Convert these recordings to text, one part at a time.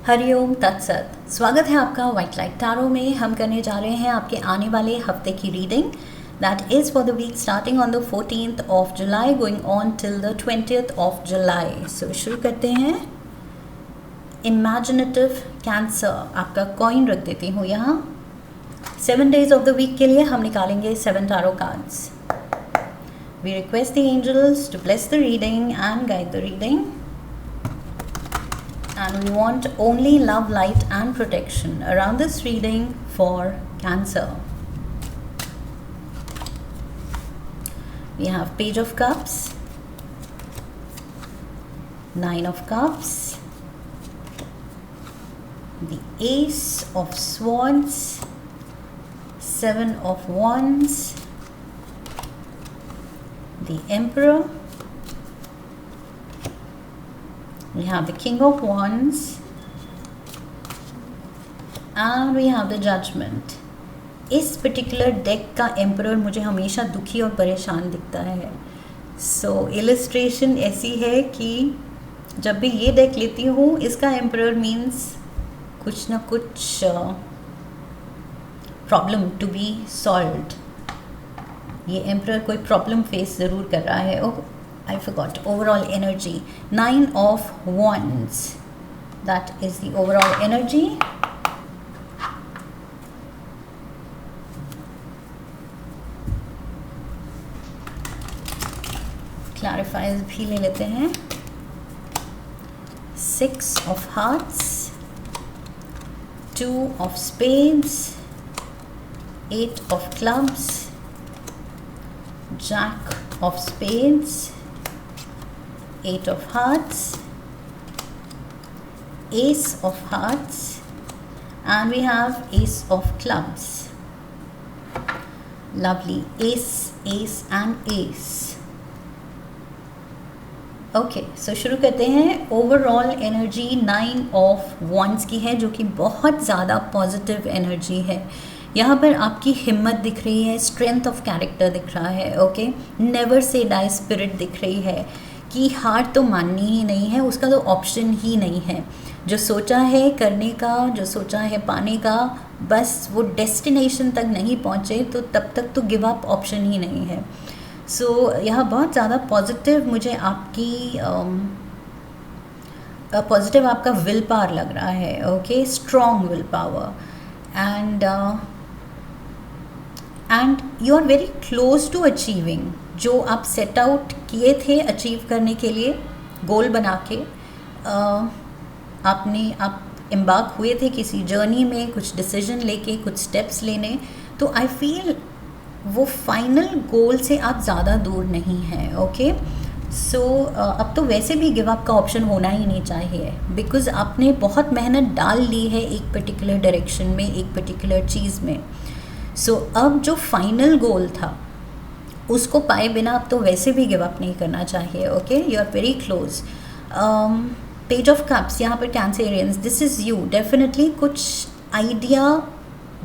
हरिओम तत्सत। स्वागत है आपका व्हाइट लाइट टैरो में। हम करने जा रहे हैं आपके आने वाले हफ्ते की reading that is for the week starting on the 14th of July going on till the 20th of July। So शुरू करते हैं। इमेजिनेटिव कैंसर, आपका कॉइन रख देती हूँ यहाँ। 7 days ऑफ द वीक के लिए हम निकालेंगे 7 tarot cards. We request the angels to bless the reading and guide the reading. And we want only love, light and protection around this reading for Cancer. We have Page of Cups, 9 of Cups, the Ace of Swords, 7 of Wands, the Emperor. We have the King of Wands and we have the Judgment. इस particular deck का emperor मुझे हमेशा दुखी और परेशान दिखता है। सो illustration ऐसी है कि जब भी ये डेक लेती हूँ इसका एम्परर मीन्स कुछ ना कुछ प्रॉब्लम टू बी सॉल्व्ड। ये एम्परर कोई प्रॉब्लम फेस ज़रूर कर रहा है। I forgot overall energy. 9 of Wands, that is the overall energy. Clarifiers भी ले लेते हैं। 6 of Hearts, 2 of Spades, 8 of Clubs, Jack of Spades, 8 of Hearts, Ace of Hearts, and we have Ace of Clubs. Lovely. Ace, Ace and Ace. Okay, so शुरू करते हैं। Overall energy 9 of wands की है, जो कि बहुत ज़्यादा positive energy है। यहाँ पर आपकी हिम्मत दिख रही है, स्ट्रेंथ ऑफ कैरेक्टर दिख रहा है। Okay, never say die spirit दिख रही है कि हार तो माननी ही नहीं है, उसका तो ऑप्शन ही नहीं है। जो सोचा है करने का, जो सोचा है पाने का, बस वो डेस्टिनेशन तक नहीं पहुँचे तो तब तक तो गिव अप ऑप्शन ही नहीं है। सो यहाँ बहुत ज़्यादा पॉजिटिव मुझे आपकी पॉजिटिव आपका विल पावर लग रहा है। Okay, strong will power and you are very close to achieving जो आप सेट आउट किए थे अचीव करने के लिए, गोल बना के आप एम्बार्क हुए थे किसी जर्नी में, कुछ डिसीजन लेके, कुछ स्टेप्स लेने। तो आई फील वो फाइनल गोल से आप ज़्यादा दूर नहीं हैं। ओके, सो अब तो वैसे भी गिव अप का ऑप्शन होना ही नहीं चाहिए, बिकॉज़ आपने बहुत मेहनत डाल ली है एक पर्टिकुलर डायरेक्शन में, एक पर्टिकुलर चीज़ में। सो अब जो फाइनल गोल था उसको पाए बिना अब तो वैसे भी गिव अप नहीं करना चाहिए। Okay, you are very close. Page of cups, यहाँ पर Cancerians, this is you. Definitely कुछ आइडिया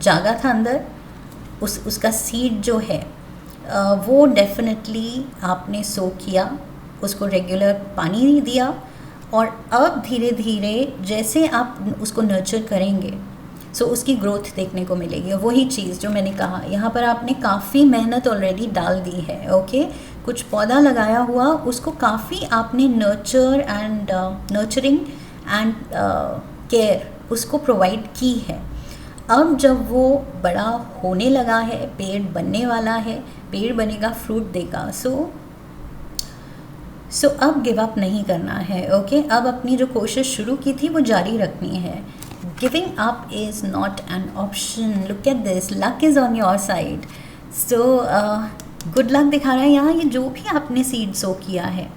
जागा था अंदर, उसका सीड जो है वो डेफिनेटली आपने सो किया, उसको रेगुलर पानी दिया, और अब धीरे धीरे जैसे आप उसको नर्चर करेंगे सो उसकी ग्रोथ देखने को मिलेगी। वही चीज़ जो मैंने कहा, यहाँ पर आपने काफ़ी मेहनत ऑलरेडी डाल दी है। ओके, कुछ पौधा लगाया हुआ, उसको काफ़ी आपने नर्चरिंग एंड केयर उसको प्रोवाइड की है। अब जब वो बड़ा होने लगा है, पेड़ बनने वाला है, पेड़ बनेगा, फ्रूट देगा, सो अब गिव अप नहीं करना है। ओके, अब अपनी जो कोशिश शुरू की थी वो जारी रखनी है। Giving up is not an option. Look at this, luck is on your side. So good luck दिखा रहा है यहाँ। ये जो भी आपने सीड सो किया है,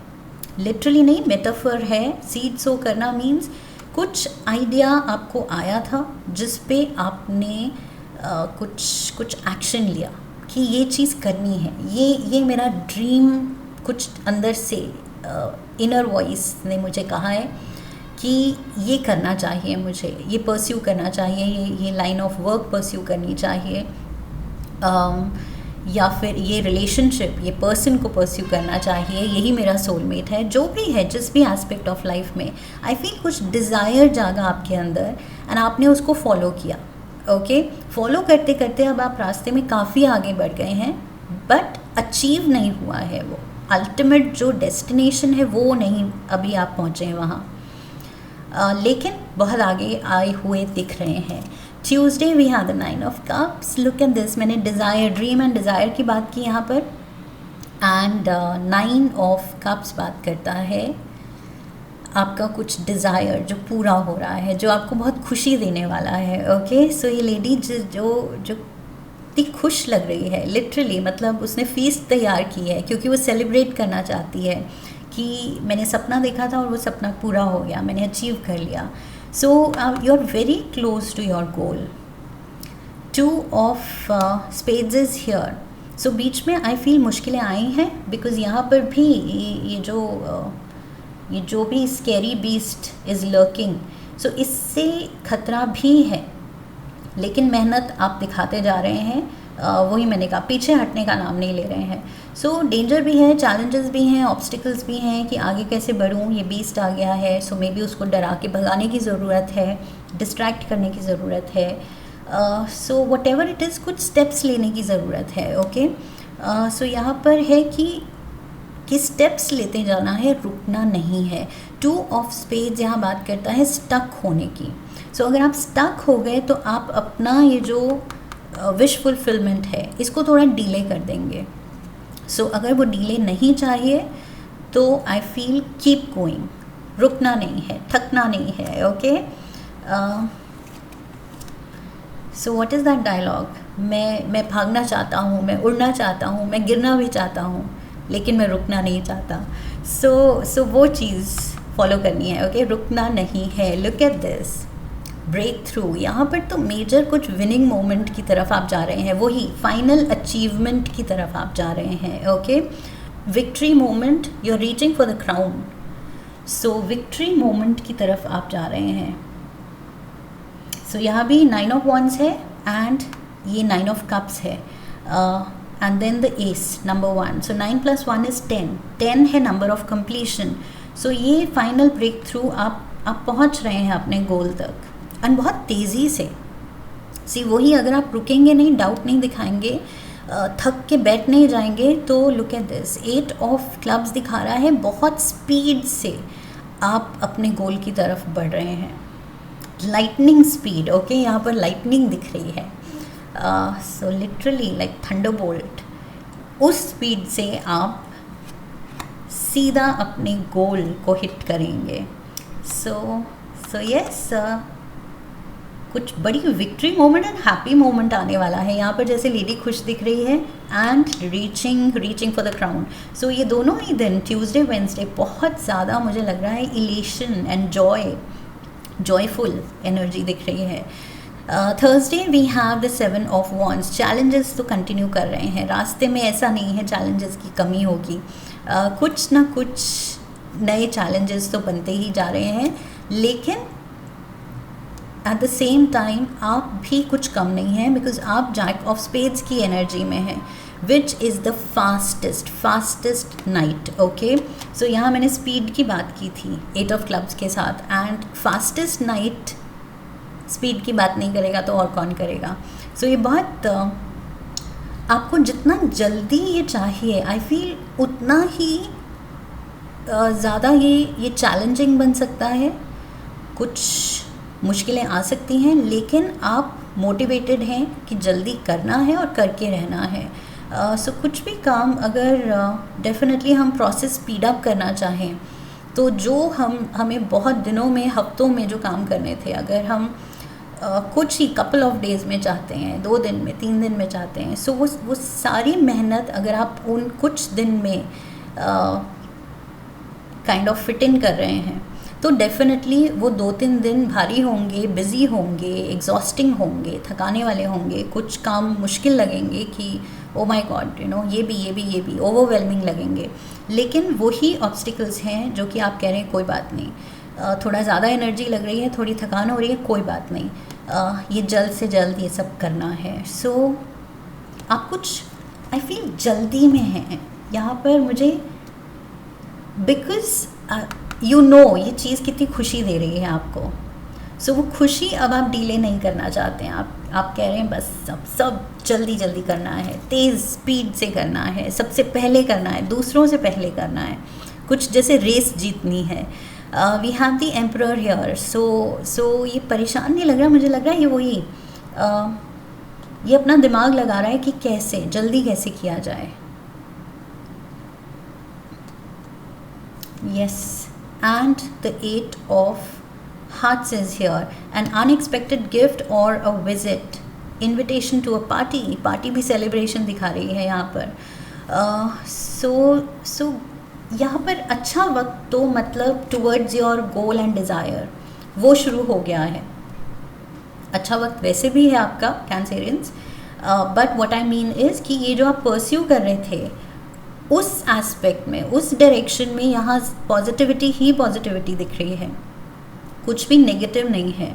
लिटरली नहीं, मेटाफर है। सीड सो करना मीन्स कुछ आइडिया आपको आया था जिस पे आपने कुछ एक्शन लिया कि ये चीज़ करनी है, ये मेरा ड्रीम, कुछ अंदर से इनर वॉइस ने मुझे कहा है कि ये करना चाहिए, मुझे ये परस्यू करना चाहिए, ये लाइन ऑफ वर्क परस्यू करनी चाहिए। या फिर ये रिलेशनशिप, ये पर्सन को परस्यू करना चाहिए, यही मेरा सोलमेट है, जो भी है, जिस भी एस्पेक्ट ऑफ लाइफ में आई फील कुछ डिज़ायर जागा आपके अंदर एंड आपने उसको फॉलो किया। ओके, फॉलो करते करते अब आप रास्ते में काफ़ी आगे बढ़ गए हैं, बट अचीव नहीं हुआ है, वो अल्टीमेट जो डेस्टिनेशन है वो नहीं अभी आप पहुँचे हैं वहाँ, लेकिन बहुत आगे आए हुए दिख रहे हैं। Tuesday we have the 9 of cups, look at this, मैंने डिज़ायर, ड्रीम एंड डिज़ायर की बात की यहाँ पर, एंड 9 ऑफ कप्स बात करता है आपका कुछ डिज़ायर जो पूरा हो रहा है, जो आपको बहुत खुशी देने वाला है। ओके, सो ये लेडी जो इतनी खुश लग रही है, लिटरली, मतलब उसने फीस्ट तैयार की है क्योंकि वो सेलिब्रेट करना चाहती है कि मैंने सपना देखा था और वो सपना पूरा हो गया, मैंने अचीव कर लिया। So you are very close to your goal. 2 of spades is here, so बीच में आई फील मुश्किलें आई हैं, बिकॉज़ यहाँ पर भी ये जो भी स्कैरी बीस्ट इज़ लर्किंग, सो इससे खतरा भी है, लेकिन मेहनत आप दिखाते जा रहे हैं। वही मैंने कहा, पीछे हटने का नाम नहीं ले रहे हैं। सो डेंजर भी है, चैलेंजेस भी हैं, ऑब्स्टिकल्स भी हैं कि आगे कैसे बढ़ूँ, ये बीस्ट आ गया है, सो मे बी उसको डरा के भगाने की ज़रूरत है, डिस्ट्रैक्ट करने की ज़रूरत है, so what ever it is, कुछ स्टेप्स लेने की ज़रूरत है। ओके, सो यहाँ पर है कि स्टेप्स लेते जाना है, रुकना नहीं है। 2 ऑफ स्पेड्स यहाँ बात करता है स्टक होने की। सो अगर आप स्टक हो गए तो आप अपना ये जो विश फुलफिलमेंट है इसको थोड़ा डिले कर देंगे। सो अगर वो डिले नहीं चाहिए तो आई फील कीप गोइंग, रुकना नहीं है, थकना नहीं है। Okay, so what is that dialogue, मैं भागना चाहता हूँ, मैं उड़ना चाहता हूँ, मैं गिरना भी चाहता हूँ, लेकिन मैं रुकना नहीं चाहता। सो वो चीज़ फॉलो करनी है। ओके, रुकना नहीं है। Look at this, break through, यहाँ पर तो मेजर कुछ विनिंग मोमेंट की तरफ आप जा रहे हैं, वही फाइनल अचीवमेंट की तरफ आप जा रहे हैं। Okay, victory moment, you are reaching for the crown, so victory moment की तरफ आप जा रहे हैं। सो यहाँ भी 9 ऑफ वॉन्ड्स है एंड ये 9 ऑफ कप्स है, and then the ace, number 1, so 9 + 1 is 10, 10 है नंबर ऑफ कंप्लीशन। सो ये फाइनल ब्रेक थ्रू आप पहुँच रहे हैं अपने गोल तक, एंड बहुत तेज़ी से। वही अगर आप रुकेंगे नहीं, डाउट नहीं दिखाएंगे, थक के बैठ नहीं जाएंगे, तो look at this, 8 of clubs दिखा रहा है बहुत स्पीड से आप अपने गोल की तरफ बढ़ रहे हैं, लाइटनिंग स्पीड। ओके, यहाँ पर लाइटनिंग दिख रही है, सो लिटरली लाइक थंडरबोल्ट, उस स्पीड से आप सीधा अपने गोल को हिट करेंगे। सो यस, कुछ बड़ी victory moment and happy moment आने वाला है यहाँ पर, जैसे लेडी खुश दिख रही है and reaching for the crown. So ये दोनों ही दिन, ट्यूसडे वेंसडे, बहुत ज़्यादा मुझे लग रहा है इलेशन एंड जॉयफुल एनर्जी दिख रही है। Thursday we have the 7 of wands, challenges तो कंटिन्यू कर रहे हैं, रास्ते में ऐसा नहीं है चैलेंजेस की कमी होगी, कुछ ना कुछ नए चैलेंजेस तो बनते ही जा रहे हैं, लेकिन एट द सेम टाइम आप भी कुछ कम नहीं हैं, बिकॉज आप जैक ऑफ स्पेड्स की एनर्जी में हैं, which is the fastest knight. Okay, so यहाँ मैंने स्पीड की बात की थी 8 ऑफ क्लब्स के साथ, एंड फास्टेस्ट नाइट स्पीड की बात नहीं करेगा तो और कौन करेगा। सो ये बहुत आपको जितना जल्दी ये चाहिए, आई फील उतना ही ज़्यादा ये चैलेंजिंग बन सकता है, कुछ मुश्किलें आ सकती हैं, लेकिन आप मोटिवेटेड हैं कि जल्दी करना है और करके रहना है। सो कुछ भी काम अगर डेफिनेटली हम प्रोसेस स्पीड अप करना चाहें, तो जो हमें बहुत दिनों में, हफ्तों में जो काम करने थे, अगर हम कुछ ही कपल ऑफ डेज़ में चाहते हैं, 2 दिन में, 3 दिन में चाहते हैं, सो वो सारी मेहनत अगर आप उन कुछ दिन में काइंड ऑफ फिट इन कर रहे हैं, तो डेफिनेटली वो 2-3 दिन भारी होंगे, बिज़ी होंगे, एग्जॉस्टिंग होंगे, थकाने वाले होंगे, कुछ काम मुश्किल लगेंगे कि ओ माय गॉड, ये भी ओवरवेलमिंग लगेंगे, लेकिन वही ऑब्स्टिकल्स हैं जो कि आप कह रहे हैं कोई बात नहीं, थोड़ा ज़्यादा एनर्जी लग रही है, थोड़ी थकान हो रही है, कोई बात नहीं, ये जल्द से जल्द ये सब करना है। सो आप कुछ आई फील जल्दी में है यहाँ पर मुझे, बिकॉज यू नो ये चीज़ कितनी खुशी दे रही है आपको। सो वो खुशी अब आप डिले नहीं करना चाहते हैं, आप कह रहे हैं बस सब जल्दी जल्दी करना है, तेज़ स्पीड से करना है, सबसे पहले करना है, दूसरों से पहले करना है, कुछ जैसे रेस जीतनी है। We have the emperor here. So ये परेशान नहीं लग रहा, मुझे लग रहा है ये वही ये अपना दिमाग लगा रहा है कि कैसे जल्दी कैसे किया जाए। Yes, and the 8 of Hearts is here, an unexpected gift or a visit, invitation to a party, party भी सेलिब्रेशन दिखा रही है यहाँ पर। सो यहाँ पर अच्छा वक्त तो मतलब towards your goal and desire वो शुरू हो गया है। अच्छा वक्त वैसे भी है आपका Cancerians, but what I mean is कि ये जो आप परस्यू कर रहे थे उस एस्पेक्ट में, उस डायरेक्शन में यहाँ पॉजिटिविटी ही पॉजिटिविटी दिख रही है, कुछ भी नेगेटिव नहीं है।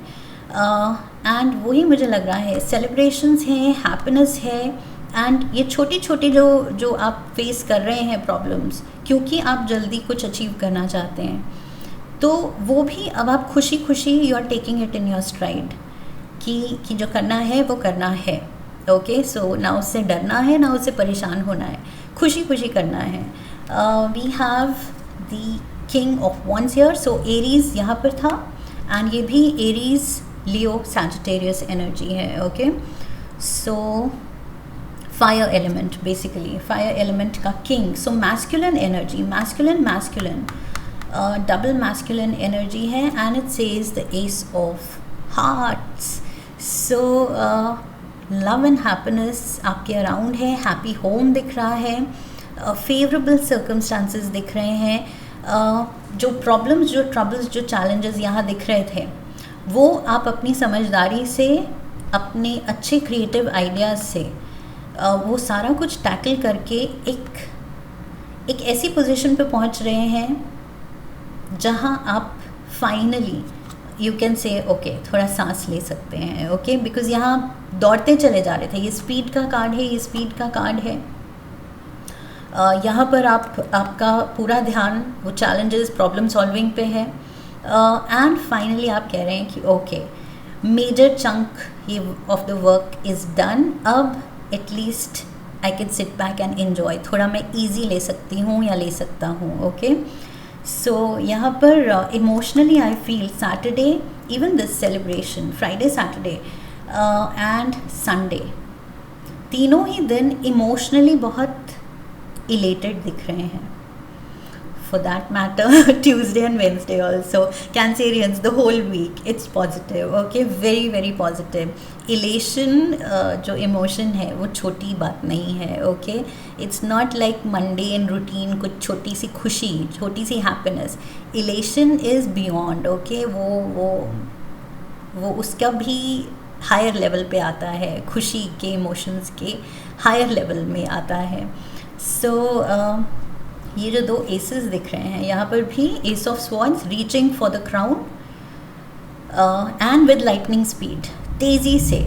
एंड वही मुझे लग रहा है सेलिब्रेशंस हैं, हैप्पीनेस है, एंड ये छोटी छोटी जो आप फेस कर रहे हैं प्रॉब्लम्स, क्योंकि आप जल्दी कुछ अचीव करना चाहते हैं, तो वो भी अब आप खुशी खुशी you are taking it in your stride कि जो करना है वो करना है। ओके, सो ना उससे डरना है ना उससे परेशान होना है, खुशी खुशी करना है। We have the king of wands here, so Aries यहाँ पर था, एंड ये भी एरीज लियो सैजिटेरियस एनर्जी है। Okay, so fire element, basically fire element का king, so masculine energy, masculine double masculine energy है, and it says the ace of hearts. So love and happiness आपके अराउंड है, happy home दिख रहा है, favourable circumstances दिख रहे हैं। जो प्रॉब्लम्स, जो ट्रबल्स, जो चैलेंजेस यहाँ दिख रहे थे वो आप अपनी समझदारी से, अपने अच्छे क्रिएटिव आइडियाज़ से वो सारा कुछ टैकल करके एक ऐसी पोजीशन पे पहुँच रहे हैं जहाँ आप finally you can say okay थोड़ा सांस ले सकते हैं। ओके, बिकॉज़ यहाँ दौड़ते चले जा रहे थे, ये स्पीड का कार्ड है, ये स्पीड का कार्ड है। यहाँ पर आपका पूरा ध्यान वो चैलेंजेस, प्रॉब्लम सॉल्विंग पे है, एंड फाइनली आप कह रहे हैं कि ओके मेजर चंक ये of the work is done, अब at least I can sit back and enjoy, थोड़ा मैं इजी ले सकती हूँ या ले सकता हूँ। ओके, सो यहाँ पर emotionally I feel Saturday, even this celebration Friday, Saturday and Sunday, तीनों ही दिन इमोशनली बहुत इलेटेड दिख रहे हैं। For that matter Tuesday and Wednesday also, Cancerians the whole week it's positive. Okay, very very positive. Elation जो emotion है वो छोटी बात नहीं है। Okay, it's not like Monday in routine कुछ छोटी सी खुशी, छोटी सी happiness. Elation is beyond. Okay, वो उसका भी हायर लेवल पे आता है, खुशी के इमोशंस के हायर लेवल में आता है। सो ये जो 2 एसेस दिख रहे हैं यहाँ पर भी, ace of swords reaching for the crown and with lightning speed, तेज़ी से,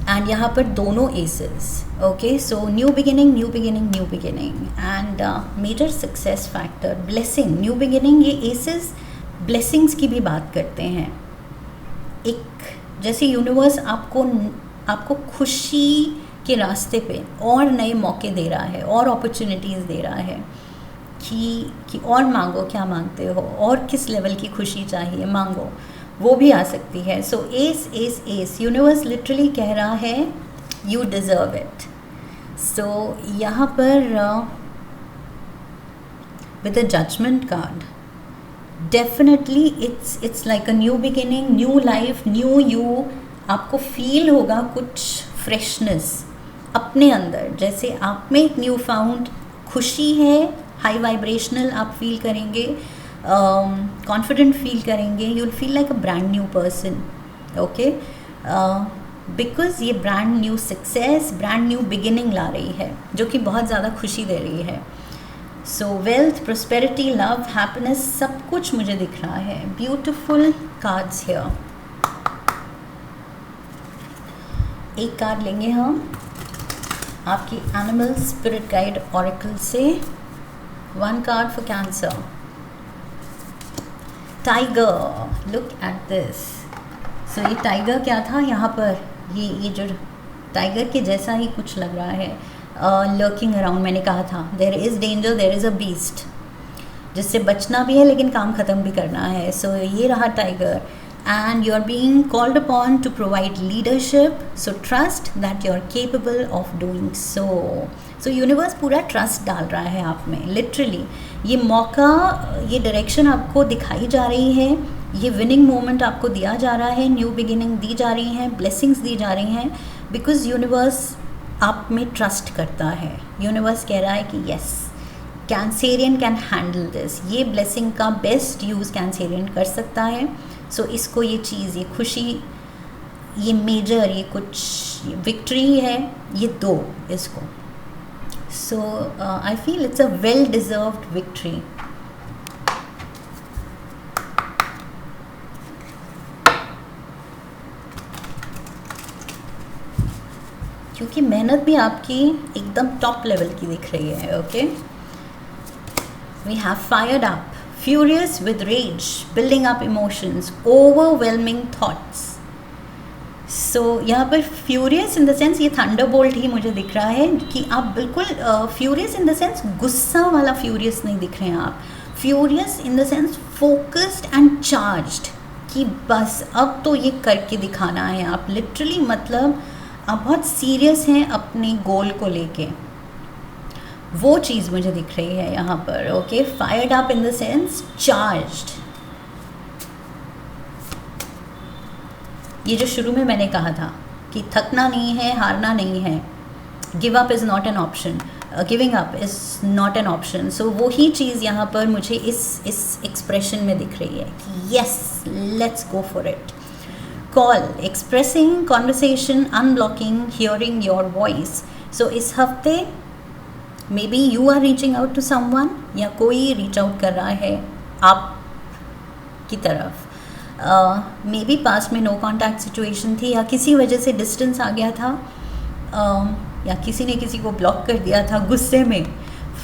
एंड यहाँ पर दोनों aces. Okay, so new beginning, new beginning, new beginning, and major success factor, blessing, new beginning. ये एसेस ब्लेसिंग्स की भी बात करते हैं, एक जैसे यूनिवर्स आपको खुशी के रास्ते पे और नए मौके दे रहा है, और अपॉर्चुनिटीज़ दे रहा है कि और मांगो, क्या मांगते हो, और किस लेवल की खुशी चाहिए मांगो, वो भी आ सकती है। So ace ace ace, universe literally कह रहा है यू डिज़र्व इट। सो यहाँ पर with a judgement card, definitely it's like a new beginning, new life, new you. आपको फील होगा कुछ फ्रेशनेस अपने अंदर, जैसे आप में एक न्यू फाउंड खुशी है, हाई वाइब्रेशनल आप फील करेंगे, कॉन्फिडेंट फील करेंगे, you will feel like a brand new person. Okay, because ये brand new success, brand new beginning ला रही है, जो कि बहुत ज़्यादा खुशी दे रही है। So wealth, prosperity, love, happiness, सब कुछ मुझे दिख रहा है। Beautiful cards here. एक कार्ड लेंगे हम, आपकी एनिमल स्पिरिट गाइड ऑरेकल से 1 card for Cancer. Tiger, look at this. So ये टाइगर क्या था यहाँ पर, ये जो टाइगर के जैसा ही कुछ लग रहा है, लर्किंग अराउंड। मैंने कहा था there is danger, there is a beast, जिससे बचना भी है लेकिन काम ख़त्म भी करना है। सो ये रहा tiger, and you are being called upon to provide leadership, so trust that you are capable of doing so. So universe पूरा ट्रस्ट डाल रहा है आप में, लिटरली ये मौका, ये डायरेक्शन आपको दिखाई जा रही है, ये विनिंग मोमेंट आपको दिया जा रहा है, न्यू बिगिनिंग दी जा रही हैं, ब्लेसिंग्स दी जा रही हैं, बिकॉज यूनिवर्स आप में ट्रस्ट करता है। यूनिवर्स कह रहा है कि yes, Cancerian can handle this, ये ब्लेसिंग का बेस्ट यूज़ कैंसेरियन कर सकता है। सो इसको ये चीज़, ये खुशी, ये मेजर, ये कुछ विक्ट्री है, ये दो इसको। So I feel it's a well deserved victory. क्योंकि मेहनत भी आपकी एकदम टॉप लेवल की दिख रही है। Okay, we have fired up, furious with rage, building up emotions, overwhelming thoughts. So यहाँ पर furious in the sense, ये thunderbolt ही मुझे दिख रहा है कि आप बिल्कुल furious in the sense गुस्सा वाला furious नहीं दिख रहे हैं आप, furious in the sense focused and charged, कि बस अब तो ये करके दिखाना है। आप literally मतलब आप बहुत serious हैं अपने गोल को लेके, वो चीज़ मुझे दिख रही है यहाँ पर। Okay, fired up in the sense charged. ये जो शुरू में मैंने कहा था कि थकना नहीं है, हारना नहीं है, give up is not an option, giving up is not an option. So वो ही चीज़ यहाँ पर मुझे इस एक्सप्रेशन में दिख रही है कि yes, let's go for it. Call, expressing, conversation, unblocking, hearing your voice. So इस हफ्ते maybe you are reaching out to someone, या कोई रीच आउट कर रहा है आप की तरफ। मे बी पास में नो कॉन्टैक्ट सिचुएशन थी, या किसी वजह से डिस्टेंस आ गया था, या किसी ने किसी को ब्लॉक कर दिया था गुस्से में,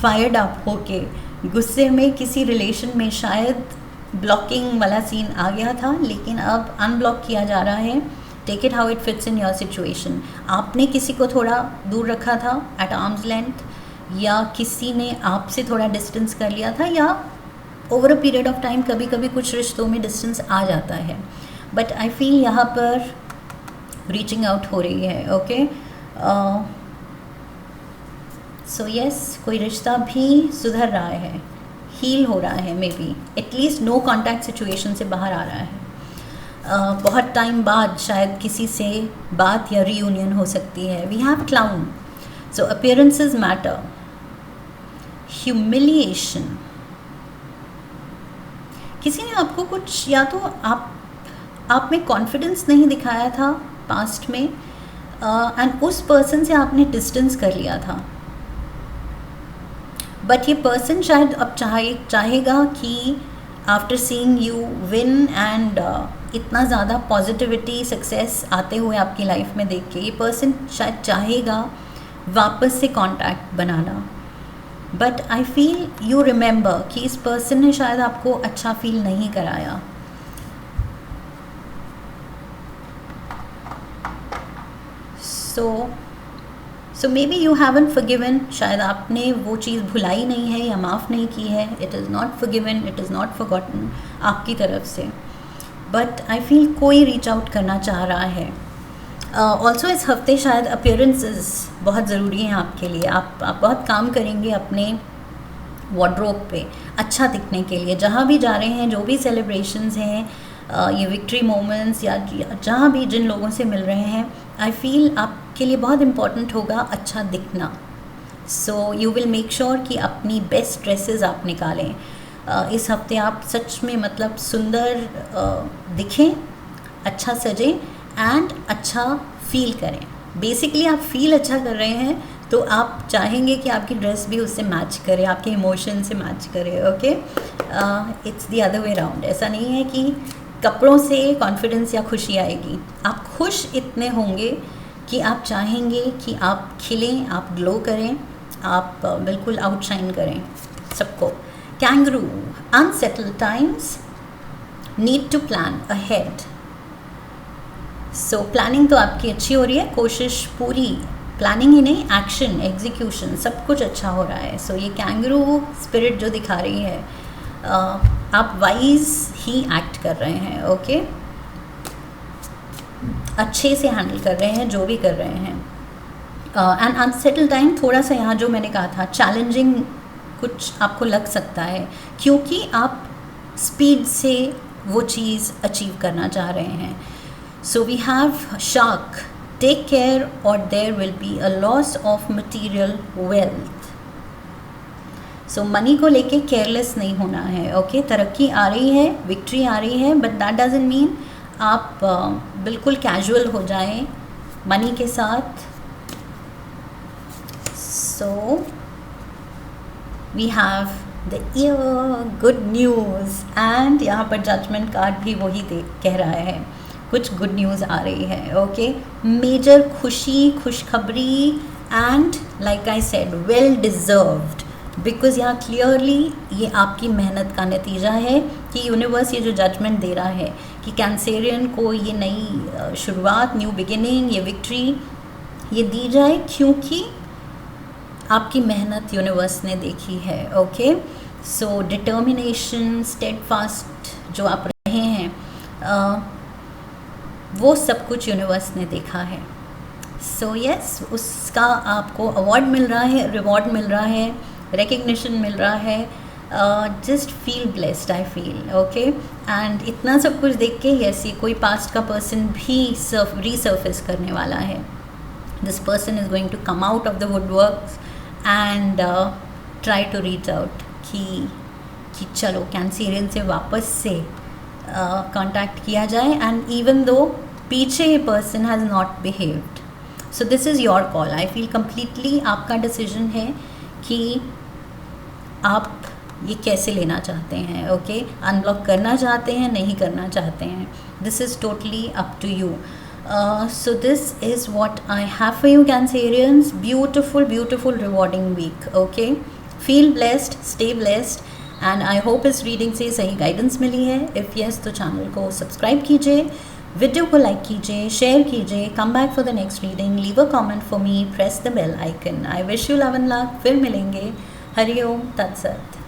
फायर्ड अप होके गुस्से में किसी रिलेशन में शायद ब्लॉकिंग वाला सीन आ गया था, लेकिन अब अनब्लॉक किया जा रहा है। Take it how it fits in your situation. आपने किसी को थोड़ा दूर रखा था एट आर्म्स लेंथ, या किसी ने आपसे थोड़ा डिस्टेंस कर लिया था, या over a period of time कभी कभी कुछ रिश्तों में डिस्टेंस आ जाता है, बट आई फील यहाँ पर रीचिंग आउट हो रही है। ओके, सो यस, कोई रिश्ता भी सुधर रहा है, हील हो रहा है, maybe at least no contact situation से बाहर आ रहा है। बहुत टाइम बाद शायद किसी से बात या रीयूनियन हो सकती है। We have clown, so appearances matter, humiliation, किसी ने आपको कुछ, या तो आप में कॉन्फिडेंस नहीं दिखाया था पास्ट में, एंड उस पर्सन से आपने डिस्टेंस कर लिया था, बट ये पर्सन शायद अब चाहेगा कि after seeing you win and इतना ज़्यादा पॉजिटिविटी, सक्सेस आते हुए आपकी लाइफ में देख के, ये पर्सन शायद चाहेगा वापस से contact banana, but I feel you remember कि इस पर्सन ने शायद आपको अच्छा फील नहीं कराया। So maybe you haven't forgiven, शायद आपने वो चीज़ भुलाई नहीं है या माफ़ नहीं की है। It is not forgiven, it is not forgotten आपकी तरफ से, बट आई फील कोई रीच आउट करना चाह रहा है। ऑल्सो इस हफ्ते शायद अपीयरेंसेस बहुत ज़रूरी हैं आपके लिए। आप बहुत काम करेंगे अपने वार्डरोब पे अच्छा दिखने के लिए। जहाँ भी जा रहे हैं, जो भी सेलिब्रेशंस हैं, ये विक्ट्री मोमेंट्स, या जहाँ भी जिन लोगों से मिल रहे हैं, आई फील आपके लिए बहुत इम्पॉर्टेंट होगा अच्छा दिखना। So you will make sure कि अपनी बेस्ट ड्रेसेस आप निकालें। इस हफ्ते आप सच में मतलब सुंदर दिखें, अच्छा सजें एंड अच्छा फील करें। बेसिकली आप फील अच्छा कर रहे हैं तो आप चाहेंगे कि आपकी ड्रेस भी उससे मैच करे, आपके इमोशन से मैच करे। Okay, it's the other way round. ऐसा नहीं है कि कपड़ों से कॉन्फिडेंस या खुशी आएगी। आप खुश इतने होंगे कि आप चाहेंगे कि आप खिलें, आप ग्लो करें, आप बिल्कुल आउटशाइन करें सबको। Kangaroo, unsettled times, need to plan ahead. So planning तो आपकी अच्छी हो रही है, कोशिश पूरी, प्लानिंग ही नहीं, एक्शन, एग्जीक्यूशन, सब कुछ अच्छा हो रहा है। सो ये कैंगरू स्पिरिट जो दिखा रही है, आप वाइज ही एक्ट कर रहे हैं, ओके, अच्छे से हैंडल कर रहे हैं जो भी कर रहे हैं। एंड अनसेटल टाइम, थोड़ा सा यहाँ जो मैंने कहा था चैलेंजिंग कुछ आपको लग सकता है, क्योंकि आप स्पीड से वो चीज़ अचीव करना चाह रहे हैं। So we have shark, take care और there will be a loss of material wealth. So money को लेके केयरलेस नहीं होना है, ओके। तरक्की आ रही है, विक्ट्री आ रही है, बट दैट डजंट मीन आप बिल्कुल कैजुअल हो जाएं मनी के साथ। So we have the year, good news, and यहाँ पर जजमेंट कार्ड भी वही कह रहा है, कुछ गुड न्यूज़ आ रही है, ओके। मेजर खुशी, खुशखबरी, and like I said well deserved, because यहाँ क्लियरली ये आपकी मेहनत का नतीजा है कि यूनिवर्स ये जो जजमेंट दे रहा है कि कैंसेरियन को ये नई शुरुआत, न्यू बिगिनिंग, ये विक्ट्री ये दी जाए, क्योंकि आपकी मेहनत यूनिवर्स ने देखी है, ओके। सो डिटर्मिनेशन, स्टेडफास्ट जो आप रहे हैं, वो सब कुछ यूनिवर्स ने देखा है। सो यस, उसका आपको अवार्ड मिल रहा है, रिवॉर्ड मिल रहा है, रिकग्निशन मिल रहा है। Just feel blessed, I feel, okay. And इतना सब कुछ देख के यस, ये कोई पास्ट का पर्सन भी रीसर्फेस करने वाला है। This person is going to come out of the woodworks and try to reach out कि चलो कैंसेरियन से वापस से कांटेक्ट किया जाए, एंड इवन दो पीछे ये person has not behaved. So this is your call, I feel completely आपका डिसीजन है कि आप ये कैसे लेना चाहते हैं, ओके। अनब्लॉक करना चाहते हैं, नहीं करना चाहते हैं, this is totally up to you. So this is what I have for you, Cancerians. Beautiful, beautiful, rewarding week, okay. Feel blessed, stay blessed, and I hope इस रीडिंग से सही गाइडेंस मिली है। If yes, तो channel को subscribe कीजिए, video को like कीजिए, शेयर कीजिए, come back for the next reading, leave a comment for me, press the bell icon. I wish you love and luck. फिर मिलेंगे। हरि ओम तत्सत।